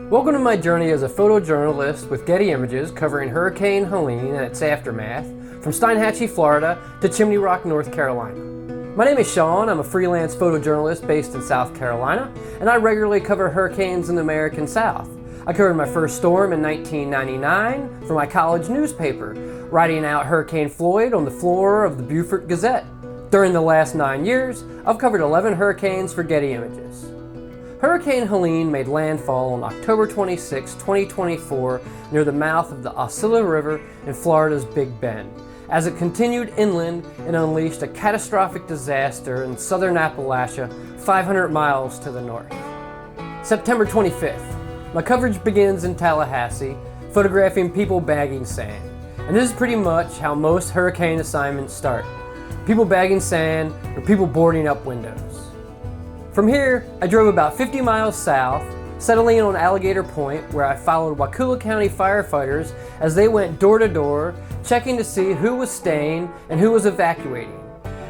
Welcome to my journey as a photojournalist with Getty Images covering Hurricane Helene and its aftermath from Steinhatchee, Florida to Chimney Rock, North Carolina. My name is Sean. I'm a freelance photojournalist based in South Carolina, and I regularly cover hurricanes in the American South. I covered my first storm in 1999 for my college newspaper, writing out Hurricane Floyd on the floor of the Beaufort Gazette. During the last 9 years, I've covered 11 hurricanes for Getty Images. Hurricane Helene made landfall on October 26, 2024 near the mouth of the Asheville River in Florida's Big Bend, as it continued inland and unleashed a catastrophic disaster in southern Appalachia 500 miles to the north. September 25th, my coverage begins in Tallahassee, photographing people bagging sand. And this is pretty much how most hurricane assignments start. People bagging sand or people boarding up windows. From here, I drove about 50 miles south, settling on Alligator Point, where I followed Wakulla County firefighters as they went door to door, checking to see who was staying and who was evacuating.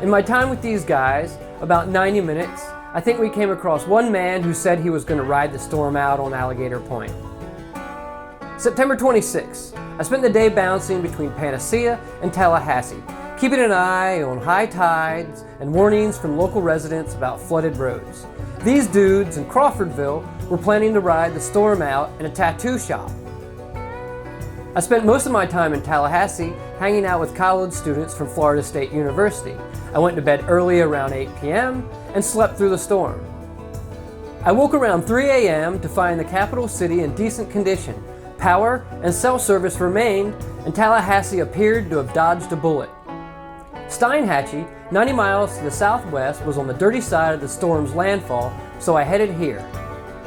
In my time with these guys, about 90 minutes, I think we came across one man who said he was going to ride the storm out on Alligator Point. September 26, I spent the day bouncing between Panacea and Tallahassee, keeping an eye on high tides and warnings from local residents about flooded roads. These dudes in Crawfordville were planning to ride the storm out in a tattoo shop. I spent most of my time in Tallahassee hanging out with college students from Florida State University. I went to bed early around 8 p.m. and slept through the storm. I woke around 3 a.m. to find the capital city in decent condition. Power and cell service remained, and Tallahassee appeared to have dodged a bullet. Steinhatchee, 90 miles to the southwest, was on the dirty side of the storm's landfall, so I headed here.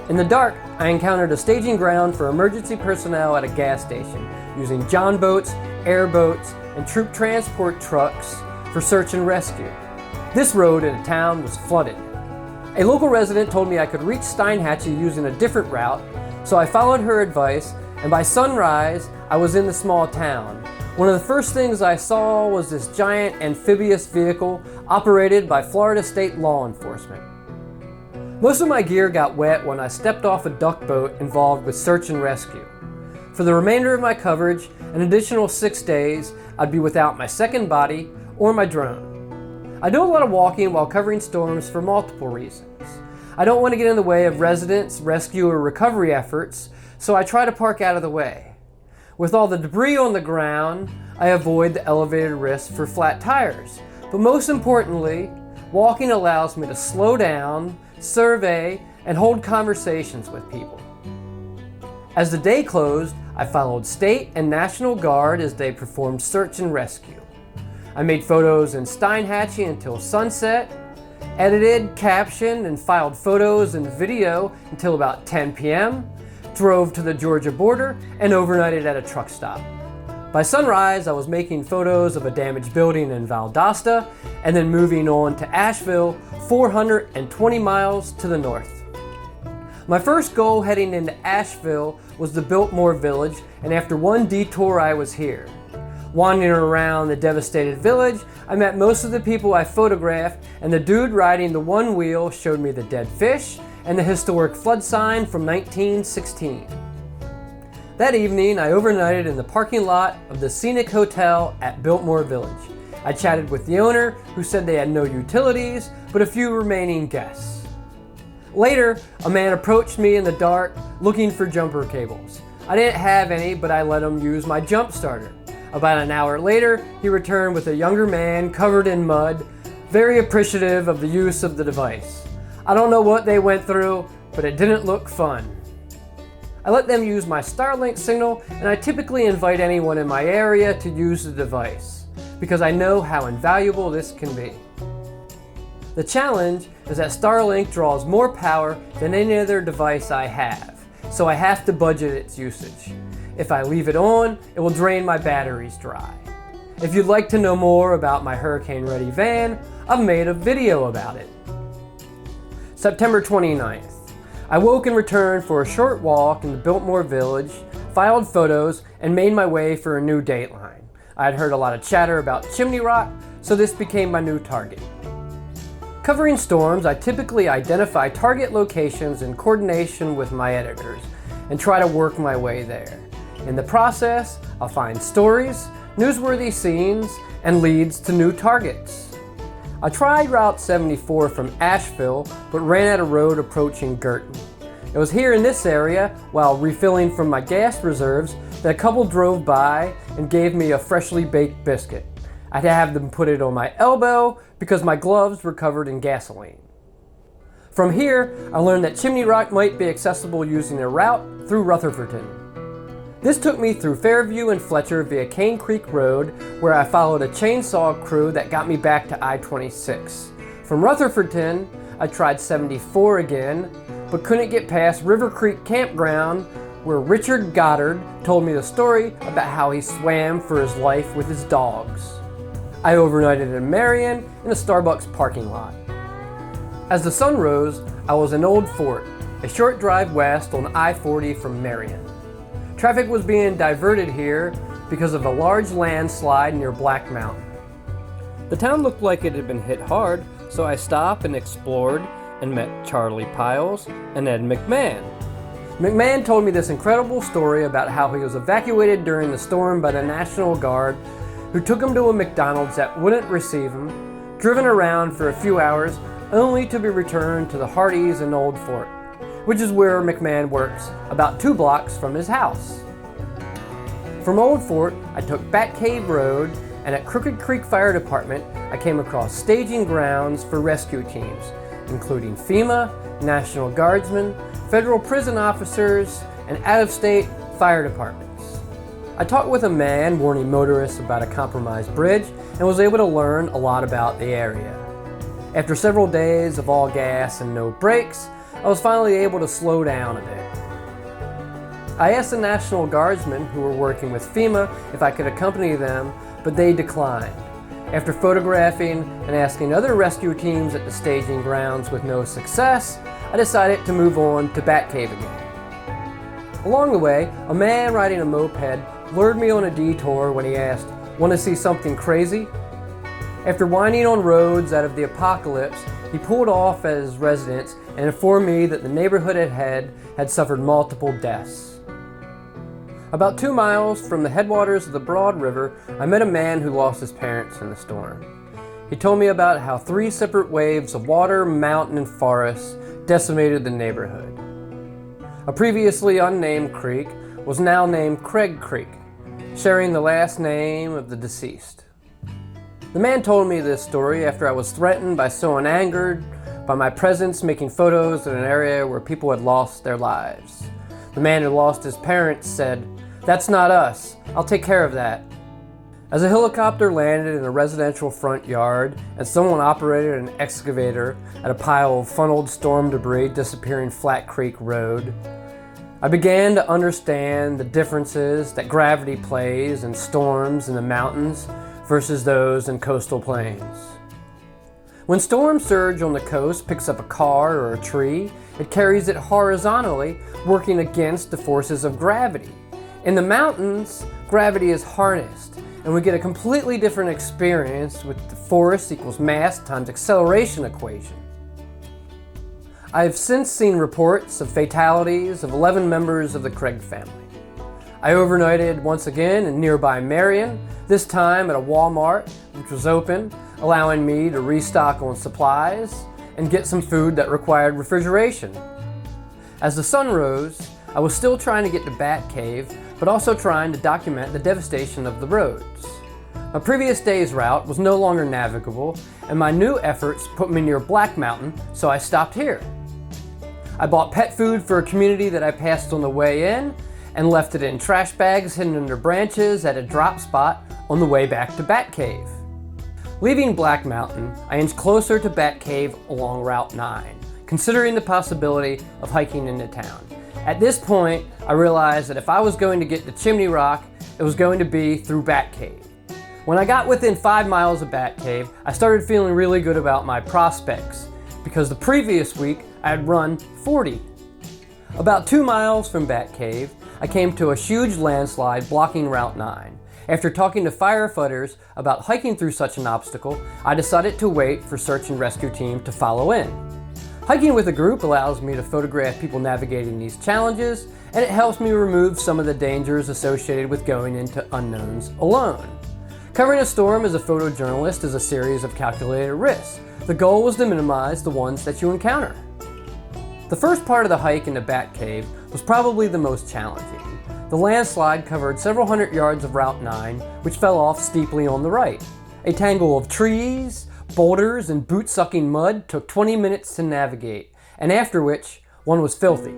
In the dark, I encountered a staging ground for emergency personnel at a gas station, using John boats, airboats, and troop transport trucks for search and rescue. This road in the town was flooded. A local resident told me I could reach Steinhatchee using a different route, so I followed her advice, and by sunrise, I was in the small town. One of the first things I saw was this giant amphibious vehicle operated by Florida State law enforcement. Most of my gear got wet when I stepped off a duck boat involved with search and rescue. For the remainder of my coverage, an additional 6 days, I'd be without my second body or my drone. I do a lot of walking while covering storms for multiple reasons. I don't want to get in the way of residents' rescue or recovery efforts, so I try to park out of the way. With all the debris on the ground, I avoid the elevated risk for flat tires. But most importantly, walking allows me to slow down, survey, and hold conversations with people. As the day closed, I followed State and National Guard as they performed search and rescue. I made photos in Steinhatchee until sunset, edited, captioned, and filed photos and video until about 10 p.m., drove to the Georgia border, and overnighted at a truck stop. By sunrise, I was making photos of a damaged building in Valdosta, and then moving on to Asheville, 420 miles to the north. My first goal heading into Asheville was the Biltmore village, and after one detour, I was here. Wandering around the devastated village, I met most of the people I photographed, and the dude riding the one wheel showed me the dead fish and the historic flood sign from 1916. That evening, I overnighted in the parking lot of the Scenic Hotel at Biltmore Village. I chatted with the owner, who said they had no utilities, but a few remaining guests. Later, a man approached me in the dark looking for jumper cables. I didn't have any, but I let him use my jump starter. About an hour later, he returned with a younger man covered in mud, very appreciative of the use of the device. I don't know what they went through, but it didn't look fun. I let them use my Starlink signal, and I typically invite anyone in my area to use the device, because I know how invaluable this can be. The challenge is that Starlink draws more power than any other device I have, so I have to budget its usage. If I leave it on, it will drain my batteries dry. If you'd like to know more about my hurricane-ready van, I've made a video about it. September 29th. I woke and returned for a short walk in the Biltmore village, filed photos, and made my way for a new dateline. I had heard a lot of chatter about Chimney Rock, so this became my new target. Covering storms, I typically identify target locations in coordination with my editors, and try to work my way there. In the process, I'll find stories, newsworthy scenes, and leads to new targets. I tried Route 74 from Asheville, but ran out of road approaching Girton. It was here in this area, while refilling from my gas reserves, that a couple drove by and gave me a freshly baked biscuit. I had to have them put it on my elbow because my gloves were covered in gasoline. From here, I learned that Chimney Rock might be accessible using a route through Ruthefordton. This took me through Fairview and Fletcher via Cane Creek Road, where I followed a chainsaw crew that got me back to I-26. From Ruthefordton, I tried 74 again, but couldn't get past River Creek Campground, where Richard Goddard told me the story about how he swam for his life with his dogs. I overnighted in Marion in a Starbucks parking lot. As the sun rose, I was in Old Fort, a short drive west on I-40 from Marion. Traffic was being diverted here because of a large landslide near Black Mountain. The town looked like it had been hit hard, so I stopped and explored and met Charlie Piles and Ed McMahon. McMahon told me this incredible story about how he was evacuated during the storm by the National Guard, who took him to a McDonald's that wouldn't receive him, driven around for a few hours, only to be returned to the Hardee's in Old Fort, which is where McMahon works, about 2 blocks from his house. From Old Fort, I took Batcave Road, and at Crooked Creek Fire Department, I came across staging grounds for rescue teams, including FEMA, National Guardsmen, federal prison officers, and out-of-state fire departments. I talked with a man warning motorists about a compromised bridge and was able to learn a lot about the area. After several days of all gas and no brakes, I was finally able to slow down a bit. I asked the National Guardsmen who were working with FEMA if I could accompany them, but they declined. After photographing and asking other rescue teams at the staging grounds with no success, I decided to move on to Batcave again. Along the way, a man riding a moped lured me on a detour when he asked, "Want to see something crazy?" After winding on roads out of the apocalypse, he pulled off at his residence and informed me that the neighborhood ahead had suffered multiple deaths. About 2 miles from the headwaters of the Broad River, I met a man who lost his parents in the storm. He told me about how 3 separate waves of water, mountain, and forest decimated the neighborhood. A previously unnamed creek was now named Craig Creek, sharing the last name of the deceased. The man told me this story after I was threatened by someone angered by my presence making photos in an area where people had lost their lives. The man who lost his parents said, "That's not us. I'll take care of that." As a helicopter landed in a residential front yard and someone operated an excavator at a pile of funneled storm debris disappearing Flat Creek Road, I began to understand the differences that gravity plays in storms in the mountains versus those in coastal plains. When storm surge on the coast picks up a car or a tree, it carries it horizontally, working against the forces of gravity. In the mountains, gravity is harnessed, and we get a completely different experience with the force equals mass times acceleration equation. I have since seen reports of fatalities of 11 members of the Craig family. I overnighted once again in nearby Marion, this time at a Walmart, which was open, allowing me to restock on supplies and get some food that required refrigeration. As the sun rose, I was still trying to get to Batcave, but also trying to document the devastation of the roads. My previous day's route was no longer navigable, and my new efforts put me near Black Mountain, so I stopped here. I bought pet food for a community that I passed on the way in, and left it in trash bags hidden under branches at a drop spot on the way back to Batcave. Leaving Black Mountain, I inched closer to Batcave along Route 9, considering the possibility of hiking into town. At this point, I realized that if I was going to get to Chimney Rock, it was going to be through Batcave. When I got within 5 miles of Batcave, I started feeling really good about my prospects, because the previous week I had run 40. About 2 miles from Batcave, I came to a huge landslide blocking Route 9. After talking to firefighters about hiking through such an obstacle, I decided to wait for search and rescue team to follow in. Hiking with a group allows me to photograph people navigating these challenges, and it helps me remove some of the dangers associated with going into unknowns alone. Covering a storm as a photojournalist is a series of calculated risks. The goal was to minimize the ones that you encounter. The first part of the hike into Bat Cave was probably the most challenging. The landslide covered several hundred yards of Route 9, which fell off steeply on the right. A tangle of trees, boulders, and boot-sucking mud took 20 minutes to navigate, and after which, one was filthy.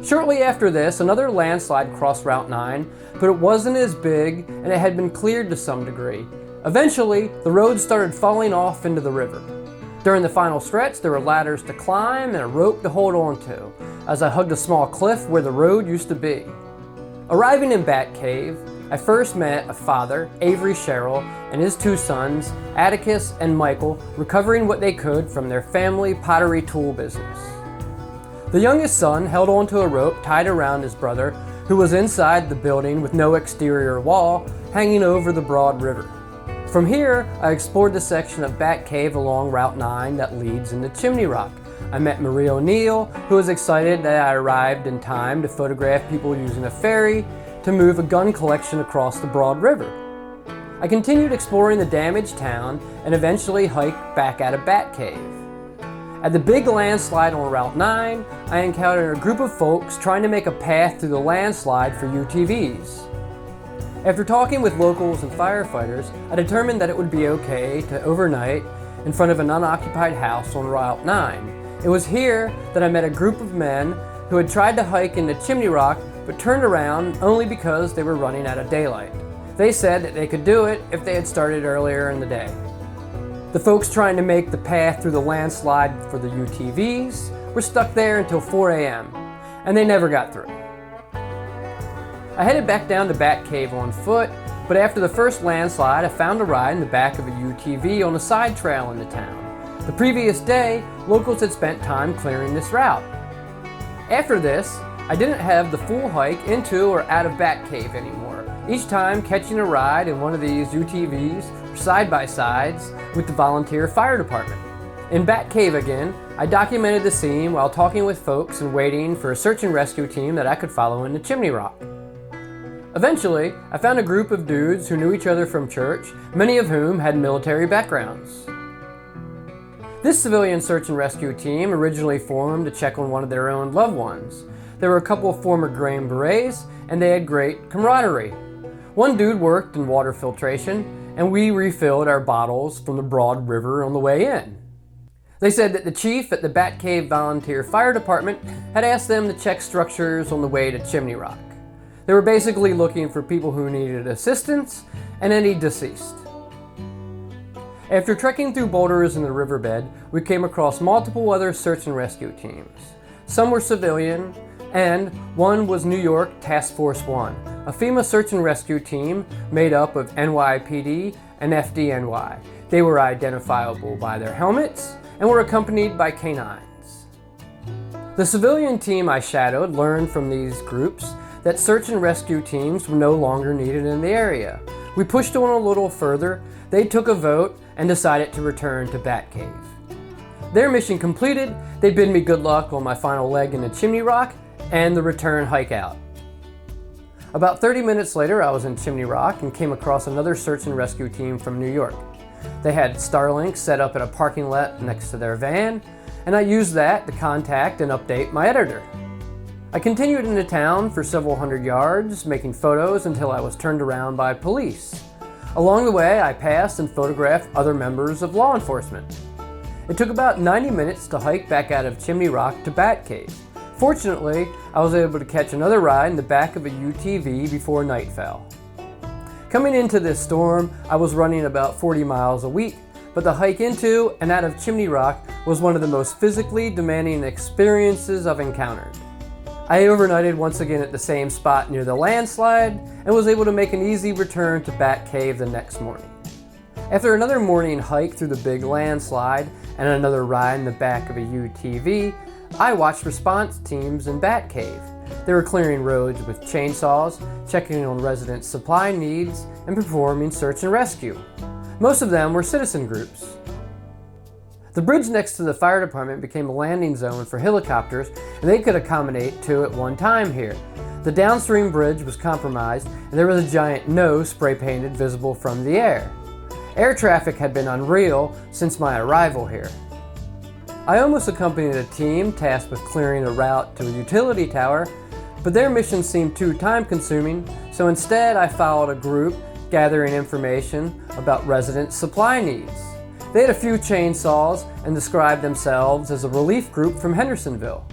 Shortly after this, another landslide crossed Route 9, but it wasn't as big and it had been cleared to some degree. Eventually, the road started falling off into the river. During the final stretch, there were ladders to climb and a rope to hold on to, as I hugged a small cliff where the road used to be. Arriving in Bat Cave, I first met a father, Avery Sherrill, and his two sons, Atticus and Michael, recovering what they could from their family pottery tool business. The youngest son held onto a rope tied around his brother, who was inside the building with no exterior wall, hanging over the broad river. From here, I explored the section of Bat Cave along Route 9 that leads into Chimney Rock. I met Marie O'Neill, who was excited that I arrived in time to photograph people using a ferry to move a gun collection across the broad river. I continued exploring the damaged town and eventually hiked back out of Bat Cave. At the big landslide on Route 9, I encountered a group of folks trying to make a path through the landslide for UTVs. After talking with locals and firefighters, I determined that it would be okay to overnight in front of an unoccupied house on Route 9. It was here that I met a group of men who had tried to hike into Chimney Rock but turned around only because they were running out of daylight. They said that they could do it if they had started earlier in the day. The folks trying to make the path through the landslide for the UTVs were stuck there until 4 a.m., and they never got through. I headed back down to Bat Cave on foot, but after the first landslide, I found a ride in the back of a UTV on a side trail in the town. The previous day, locals had spent time clearing this route. After this, I didn't have the full hike into or out of Bat Cave anymore, each time catching a ride in one of these UTVs or side-by-sides with the volunteer fire department. In Bat Cave again, I documented the scene while talking with folks and waiting for a search and rescue team that I could follow into Chimney Rock. Eventually, I found a group of dudes who knew each other from church, many of whom had military backgrounds. This civilian search and rescue team originally formed to check on one of their own loved ones. There were a couple of former Green Berets, and they had great camaraderie. One dude worked in water filtration, and we refilled our bottles from the broad river on the way in. They said that the chief at the Bat Cave Volunteer Fire Department had asked them to check structures on the way to Chimney Rock. They were basically looking for people who needed assistance and any deceased. After trekking through boulders in the riverbed, we came across multiple other search and rescue teams. Some were civilian, and one was New York Task Force 1, a FEMA search and rescue team made up of NYPD and FDNY. They were identifiable by their helmets and were accompanied by canines. The civilian team I shadowed learned from these groups that search and rescue teams were no longer needed in the area. We pushed on a little further, they took a vote and decided to return to Bat Cave. Their mission completed, they bid me good luck on my final leg into Chimney Rock and the return hike out. About 30 minutes later, I was in Chimney Rock and came across another search and rescue team from New York. They had Starlink set up at a parking lot next to their van, and I used that to contact and update my editor. I continued into town for several hundred yards, making photos until I was turned around by police. Along the way, I passed and photographed other members of law enforcement. It took about 90 minutes to hike back out of Chimney Rock to Bat Cave. Fortunately, I was able to catch another ride in the back of a UTV before night fell. Coming into this storm, I was running about 40 miles a week, but the hike into and out of Chimney Rock was one of the most physically demanding experiences I've encountered. I overnighted once again at the same spot near the landslide and was able to make an easy return to Bat Cave the next morning. After another morning hike through the big landslide and another ride in the back of a UTV, I watched response teams in Bat Cave. They were clearing roads with chainsaws, checking on residents' supply needs, and performing search and rescue. Most of them were citizen groups. The bridge next to the fire department became a landing zone for helicopters, and they could accommodate 2 at one time here. The downstream bridge was compromised, and there was a giant "No" spray painted visible from the air. Air traffic had been unreal since my arrival here. I almost accompanied a team tasked with clearing a route to a utility tower, but their mission seemed too time-consuming, so instead I followed a group gathering information about resident supply needs. They had a few chainsaws and described themselves as a relief group from Hendersonville.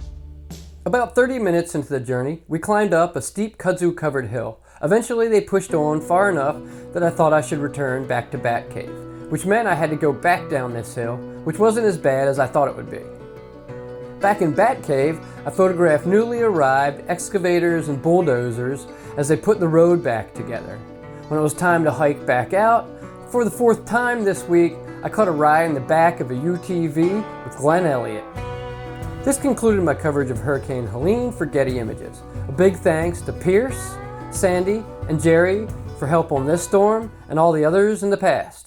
About 30 minutes into the journey, we climbed up a steep kudzu-covered hill. Eventually they pushed on far enough that I thought I should return back to Batcave, which meant I had to go back down this hill, which wasn't as bad as I thought it would be. Back in Batcave, I photographed newly arrived excavators and bulldozers as they put the road back together. When it was time to hike back out, for the 4th time this week, I caught a ride in the back of a UTV with Glenn Elliott. This concluded my coverage of Hurricane Helene for Getty Images. A big thanks to Pierce, Sandy, and Jerry for help on this storm and all the others in the past.